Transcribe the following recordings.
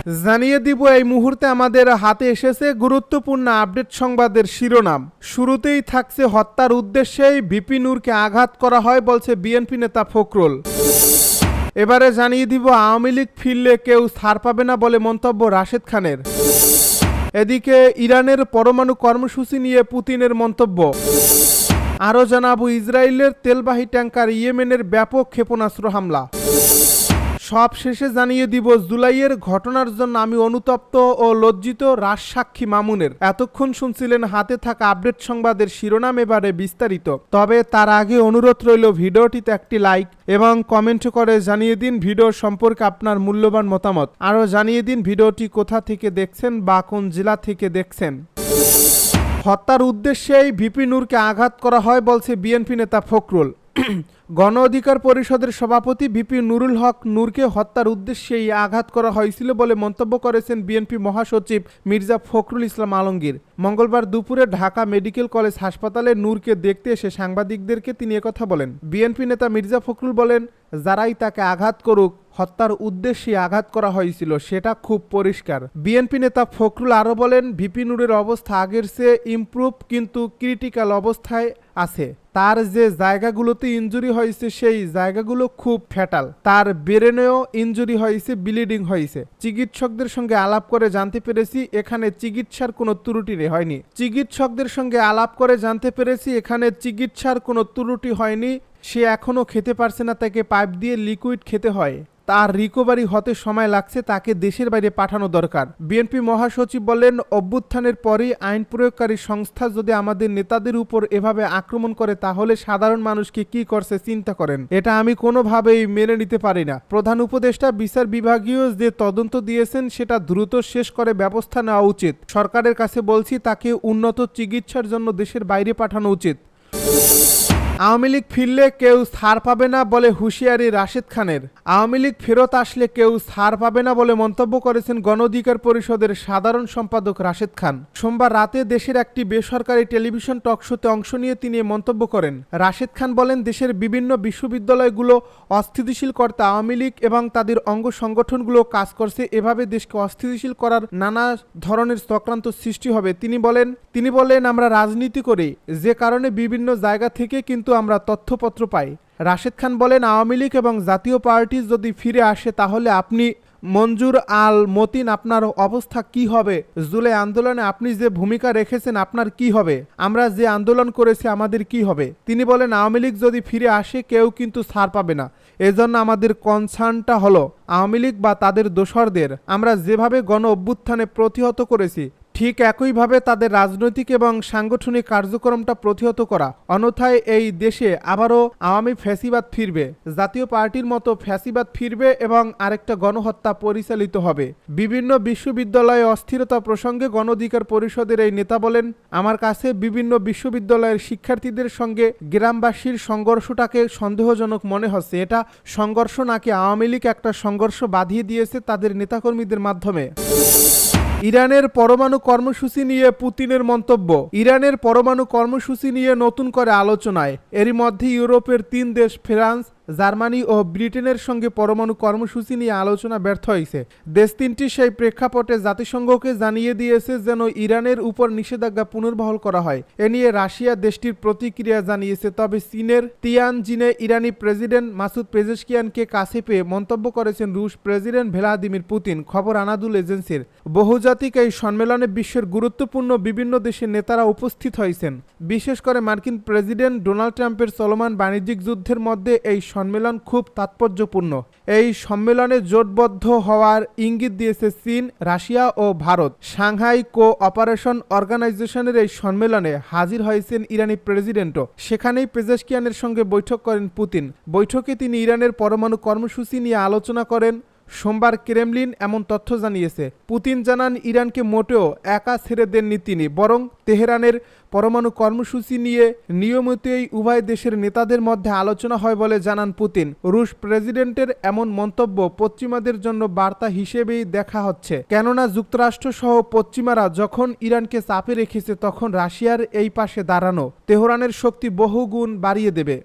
জানিয়ে দিব এই মুহূর্তে আমাদের হাতে এসেছে গুরুত্বপূর্ণ আপডেট সংবাদের শিরোনাম। শুরুতেই থাকছে হত্যার উদ্দেশ্যেই ভিপি নূরকে আঘাত করা হয় বলছে বিএনপি নেতা ফখরুল। এবারে জানিয়ে দিব আওয়ামী লীগ ফিরলে কেউ ছাড় পাবে না বলে মন্তব্য রাশেদ খানের। এদিকে ইরানের পরমাণু কর্মসূচি নিয়ে পুতিনের মন্তব্য। আরও জানাবো ইসরায়েলের তেলবাহী ট্যাঙ্কার ইয়েমেনের ব্যাপক ক্ষেপণাস্ত্র হামলা। সব শেষে জানিয়ে দিব জুলাইয়ের ঘটনার জন্য আমি অনুতপ্ত ও লজ্জিত রাজসাক্ষী মামুনের। এতক্ষণ শুনছিলেন হাতে থাকা আপডেট সংবাদের শিরোনাম, এবারে বিস্তারিত। তবে তার আগে অনুরোধ রইল ভিডিওটিতে একটি লাইক এবং কমেন্ট করে জানিয়ে দিন ভিডিও সম্পর্কে আপনার মূল্যবান মতামত। আরও জানিয়ে দিন ভিডিওটি কোথা থেকে দেখছেন বা কোন জেলা থেকে দেখছেন। হত্যার উদ্দেশ্যেই ভিপি নূরকে আঘাত করা হয় বলছে বিএনপি নেতা ফখরুল। গণ অধিকার পরিষদের সভাপতি ভিপি নুরুল হক নূরকে হত্যার উদ্দেশ্যেই আঘাত করা হয়েছিল বলে মন্তব্য করেছেন বিএনপি মহাসচিব মির্জা ফখরুল ইসলাম আলমগীর। মঙ্গলবার দুপুরে ঢাকা মেডিকেল কলেজ হাসপাতালে নূরকে দেখতে এসে সাংবাদিকদেরকে তিনি একথা বলেন। বিএনপি নেতা মির্জা ফখরুল বলেন, যারাই তাকে আঘাত করুক, হত্যার উদ্দেশ্যে আঘাত করা হয়েছিল সেটা খুব পরিষ্কার। বিএনপি নেতা ফখরুল আরও বলেন, ভিপি নূরের অবস্থা আগের চেয়ে ইমপ্রুভ, কিন্তু ক্রিটিক্যাল অবস্থায় আছে। তার যে জায়গাগুলোতে ইনজুরি হয়েছে সেই জায়গাগুলো খুব ফ্যাটাল। তার ব্রেনেও ইনজুরি হয়েছে, ব্লিডিং হয়েছে। চিকিৎসকদের সঙ্গে আলাপ করে জানতে পেরেছি এখানে চিকিৎসার কোনো ত্রুটি হয়নি। কোনো ত্রুটি হয়নি। সে এখনও খেতে পারছে না, তাকে পাইপ দিয়ে লিকুইড খেতে হয়। তার রিকভারি হতে সময় লাগছে, তাকে দেশের বাইরে পাঠানো দরকার। বিএনপি মহাসচিব বলেন, অভ্যুত্থানের পরই আইন প্রয়োগকারী সংস্থা যদি আমাদের নেতাদের উপর এভাবে আক্রমণ করে তাহলে সাধারণ মানুষকে কি করছে চিন্তা করেন। এটা আমি কোনোভাবেই মেনে নিতে পারি না। প্রধান উপদেষ্টা বিচার বিভাগীয় যে তদন্ত দিয়েছেন সেটা দ্রুত শেষ করে ব্যবস্থা নেওয়া উচিত। সরকারের কাছে বলছি, তাকে উন্নত চিকিৎসার জন্য দেশের বাইরে পাঠানো উচিত। আওয়ামী লীগ ফিরলে কেউ ছাড় পাবে না বলে হুঁশিয়ারি রাশেদ খানের। আওয়ামী লীগ ফেরত আসলে কেউ ছাড় পাবে না বলে মন্তব্য করেছেন গণ অধিকার পরিষদের সাধারণ সম্পাদক রাশেদ খান। সোমবার রাতে দেশের একটি বেসরকারি টেলিভিশন টকশোতে অংশ নিয়ে তিনি মন্তব্য করেন। রাশেদ খান বলেন, দেশের বিভিন্ন বিশ্ববিদ্যালয়গুলো অস্থিতিশীল করতে আওয়ামী লীগ এবং তাদের অঙ্গ সংগঠনগুলো কাজ করছে। এভাবে দেশকে অস্থিতিশীল করার নানা ধরনের চক্রান্ত সৃষ্টি হবে। তিনি বলেন, আমরা রাজনীতি করি, যে কারণে বিভিন্ন জায়গা থেকে কিন্তু আমরা তথ্যপত্র পাই। রাশেদ খান বলেন, আওয়ামী লীগ এবং জাতীয় পার্টি যদি ফিরে আসে তাহলে আপনি মঞ্জুর আল মতিন, আপনার অবস্থা কি হবে? জুলাই আন্দোলনে আপনি যে ভূমিকা রেখেছেন আপনার কি হবে? আমরা যে আন্দোলন করেছি আমাদের কি হবে? তিনি বলেন, আওয়ামী লীগ যদি ফিরে আসে কেউ কিন্তু ছাড় পাবে না। এজন্য আমাদের কনসার্নটা হলো আওয়ামী লীগ বা তাদের দোসরদের আমরা যেভাবে গণ অভ্যুত্থানে প্রতিহত করেছি ঠিক একইভাবে তাদের রাজনৈতিক এবং সাংগঠনিক কার্যক্রমটা প্রতিহত করা। অন্যথায় এই দেশে আবারও আওয়ামী ফ্যাসিবাদ ফিরবে, জাতীয় পার্টির মতো ফ্যাসিবাদ ফিরবে এবং আরেকটা গণহত্যা পরিচালিত হবে। বিভিন্ন বিশ্ববিদ্যালয়ে অস্থিরতা প্রসঙ্গে গণ অধিকার পরিষদের এই নেতা বলেন, আমার কাছে বিভিন্ন বিশ্ববিদ্যালয়ের শিক্ষার্থীদের সঙ্গে গ্রামবাসীর সংঘর্ষটাকে সন্দেহজনক মনে হচ্ছে। এটা সংঘর্ষ নাকি আওয়ামী লীগ একটা সংঘর্ষ বাঁধিয়ে দিয়েছে তাদের নেতাকর্মীদের মাধ্যমে। ইরানের পরমাণু কর্মসূচি নিয়ে পুতিনের মন্তব্য। ইরানের পরমাণু কর্মসূচি নিয়ে নতুন করে আলোচনায়। এরই মধ্যে ইউরোপের 3 দেশ ফ্রান্স, জার্মানি ও ব্রিটেনের সঙ্গে পরমাণু কর্মসূচি নিয়ে আলোচনা ব্যর্থ হয়েছে। দেশ তিনটি সেই প্রেক্ষাপটে জাতিসংঘকে জানিয়ে দিয়েছে যেন ইরানের উপর নিষেধাজ্ঞা পুনর্বহাল করা হয়। এ নিয়ে রাশিয়া দেশটির প্রতিক্রিয়া জানিয়েছে। তবে চীনের তিয়ানজিনে ইরানি প্রেসিডেন্ট মাসুদ পেজেশকিয়ানকে কাছে পেয়ে মন্তব্য করেছেন রুশ প্রেসিডেন্ট ভ্লাদিমির পুতিন। খবর আনাদুল এজেন্সির। বহুজাতিক এই সম্মেলনে বিশ্বের গুরুত্বপূর্ণ বিভিন্ন দেশের নেতারা উপস্থিত হয়েছেন। বিশেষ করে মার্কিন প্রেসিডেন্ট ডোনাল্ড ট্রাম্পের চলমান বাণিজ্যিক যুদ্ধের মধ্যে এই সম্মেলন খুব তাৎপর্যপূর্ণ। এই সম্মেলনে জোটবদ্ধ হওয়ার ইঙ্গিত দিয়েছে চীন, রাশিয়া ও ভারত। সাংহাই কো-অপারেশন অর্গানাইজেশনের এই সম্মেলনে হাজির হয়েছেন ইরানি প্রেসিডেন্টও। সেখানেই পেজেশকিয়ানের সঙ্গে বৈঠক করেন পুতিন। বৈঠকে তিনি ইরানের পরমাণু কর্মসূচি নিয়ে আলোচনা করেন। সোমবার ক্রেমলিন এমন তথ্য জানিয়েছে। পুতিন জানান, ইরানকে মোটেও একা ছেড়ে দেননি তিনি, বরং তেহরানের পরমাণু কর্মসূচি নিয়ে নিয়মিতই উভয় দেশের নেতাদের মধ্যে আলোচনা হয় বলে জানান পুতিন। রুশ প্রেসিডেন্টের এমন মন্তব্য পশ্চিমাদের জন্য বার্তা হিসেবেই দেখা হচ্ছে, কেননা যুক্তরাষ্ট্র সহ পশ্চিমারা যখন ইরানকে চাপে রেখেছে তখন রাশিয়ার এই পাশে দাঁড়ানো তেহরানের শক্তি বহুগুণ বাড়িয়ে দেবে।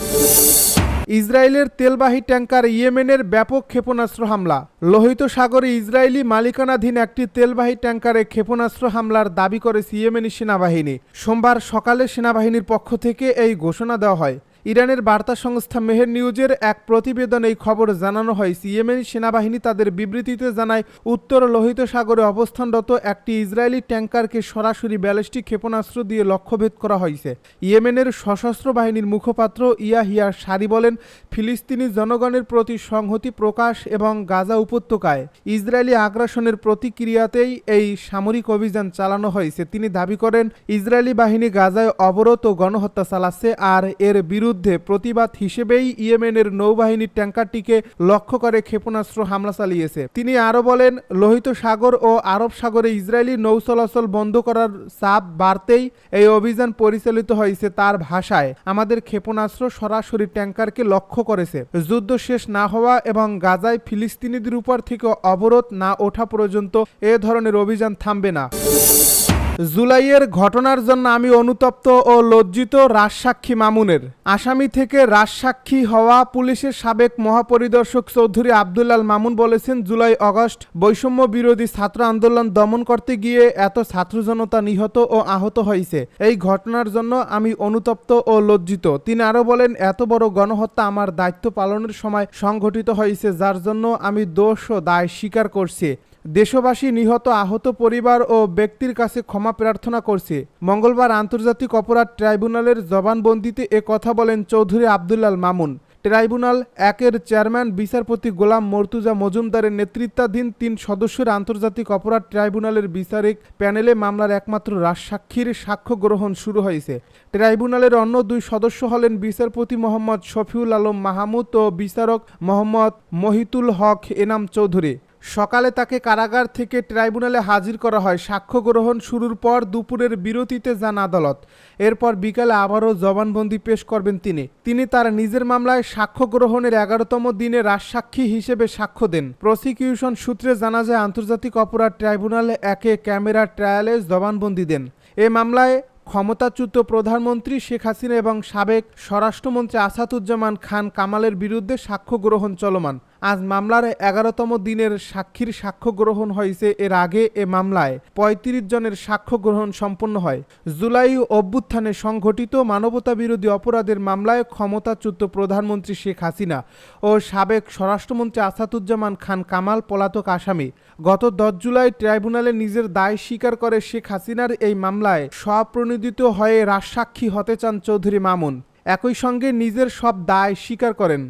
ইসরায়েলের তেলবাহী ট্যাঙ্কার ইয়েমেনের ব্যাপক ক্ষেপণাস্ত্র হামলা। লোহিত সাগরে ইসরায়েলি মালিকানাধীন একটি তেলবাহী ট্যাঙ্কারে ক্ষেপণাস্ত্র হামলার দাবি করেছে ইয়েমেনি সেনাবাহিনী। সোমবার সকালে সেনাবাহিনীর পক্ষ থেকে এই ঘোষণা দেওয়া হয়। ইরানের বার্তা সংস্থা মেহের নিউজের এক প্রতিবেদনে এই খবর জানানো হয়। ইয়েমেনি সেনাবাহিনী তাদের বিবৃতিতে জানায়, উত্তর লোহিত সাগরে অবস্থানরত একটি ইসরায়েলি ট্যাঙ্কারকে সরাসরি ব্যালিস্টিক ক্ষেপণাস্ত্র দিয়ে লক্ষ্যভেদ করা হয়েছে। ইয়েমেনের সশস্ত্র বাহিনীর মুখপাত্র ইয়াহিয়া সারি বলেন, ফিলিস্তিনি জনগণের প্রতি সংহতি প্রকাশ এবং গাজা উপত্যকায় ইসরায়েলি আগ্রাসনের প্রতিক্রিয়াতেই এই সামরিক অভিযান চালানো হয়েছে। তিনি দাবি করেন, ইসরায়েলি বাহিনী গাজায় অবরোধ ও গণহত্যা চালাচ্ছে, আর এর বিরুদ্ধে প্রতিবাদ হিসেবেই ইয়েমেনের নৌবাহিনীর ট্যাঙ্কারটিকে লক্ষ্য করে ক্ষেপণাস্ত্র হামলা চালিয়েছে। তিনি আরও বলেন, লোহিত সাগর ও আরব সাগরে ইসরায়েলি নৌ চলাচল বন্ধ করার চাপ বাড়তেই এই অভিযান পরিচালিত হয়েছে। তার ভাষায়, আমাদের ক্ষেপণাস্ত্র সরাসরি ট্যাঙ্কারকে লক্ষ্য করেছে। যুদ্ধ শেষ না হওয়া এবং গাজায় ফিলিস্তিনিদের উপর থেকে অবরোধ না ওঠা পর্যন্ত এ ধরনের অভিযান থামবে না। জুলাইয়ের ঘটনার জন্য আমি অনুতপ্ত ও লজ্জিত, রাজসাক্ষী মামুনের। আসামি থেকে রাজসাক্ষী হওয়া পুলিশের সাবেক মহাপরিদর্শক চৌধুরী আব্দুল্লাল মামুন বলেছেন, জুলাই আগস্ট বৈষম্য বিরোধী ছাত্র আন্দোলন দমন করতে গিয়ে এত ছাত্র জনতা নিহত ও আহত হয়েছে। এই ঘটনার জন্য আমি অনুতপ্ত ও লজ্জিত। তিনি আরও বলেন, এত বড় গণহত্যা আমার দায়িত্ব পালনের সময় সংঘটিত হয়েছে, যার জন্য আমি দোষ ও দায় স্বীকার করছি। দেশবাসী, নিহত আহত পরিবার ও ব্যক্তির কাছে ক্ষমা প্রার্থনা করছে। মঙ্গলবার আন্তর্জাতিক অপরাধ ট্রাইব্যুনালের জবানবন্দিতে এ কথা বলেন চৌধুরী আব্দুল্লাল মামুন। ট্রাইব্যুনাল একের চেয়ারম্যান বিচারপতি গোলাম মর্তুজা মজুমদারের নেতৃত্বাধীন ৩ সদস্যের আন্তর্জাতিক অপরাধ ট্রাইব্যুনালের বিচারিক প্যানেলে মামলার একমাত্র রাজসাক্ষীর সাক্ষ্য গ্রহণ শুরু হয়েছে। ট্রাইব্যুনালের অন্য 2 সদস্য হলেন বিচারপতি মোহাম্মদ শফিউল আলম মাহমুদ ও বিচারক মোহাম্মদ মহিতুল হক এনাম চৌধুরী। সকালে তাকে কারাগার থেকে ট্রাইব্যুনালে হাজির করা হয়। সাক্ষ্য গ্রহণ শুরুর পর দুপুরের বিরতিতে যান আদালত। এরপর বিকালে আবারও জবানবন্দি পেশ করবেন তিনি তার নিজের মামলায় সাক্ষ্য গ্রহণের 11তম দিনে রাজসাক্ষী হিসেবে সাক্ষ্য দেন। প্রসিকিউশন সূত্রে জানা যায়, আন্তর্জাতিক অপরাধ ট্রাইব্যুনালে একে ক্যামেরা ট্রায়ালে জবানবন্দি দেন। এ মামলায় ক্ষমতাচ্যুত প্রধানমন্ত্রী শেখ হাসিনা এবং সাবেক স্বরাষ্ট্রমন্ত্রী আসাদুজ্জামান খান কামালের বিরুদ্ধে সাক্ষ্য গ্রহণ চলমান। আজ মামলার 11তম দিনের সাক্ষীর সাক্ষ্য গ্রহণ হয়েছে। এর আগে এ মামলায় ৩৫ জনের সাক্ষ্য গ্রহণ সম্পন্ন হয়। জুলাই অভ্যুত্থানে সংঘটিত মানবতাবিরোধী অপরাধের মামলায় ক্ষমতাচ্যুত প্রধানমন্ত্রী শেখ হাসিনা ও সাবেক স্বরাষ্ট্রমন্ত্রী আসাদুজ্জামান খান কামাল পলাতক আসামি। গত 10 জুলাই ট্রাইব্যুনালে নিজের দায় স্বীকার করে শেখ হাসিনার এই মামলায় স্বপ্রণোদিত হয়ে রাজসাক্ষী হতে চান চৌধুরী মামুন। একই সঙ্গে নিজের সব দায় স্বীকার করেন।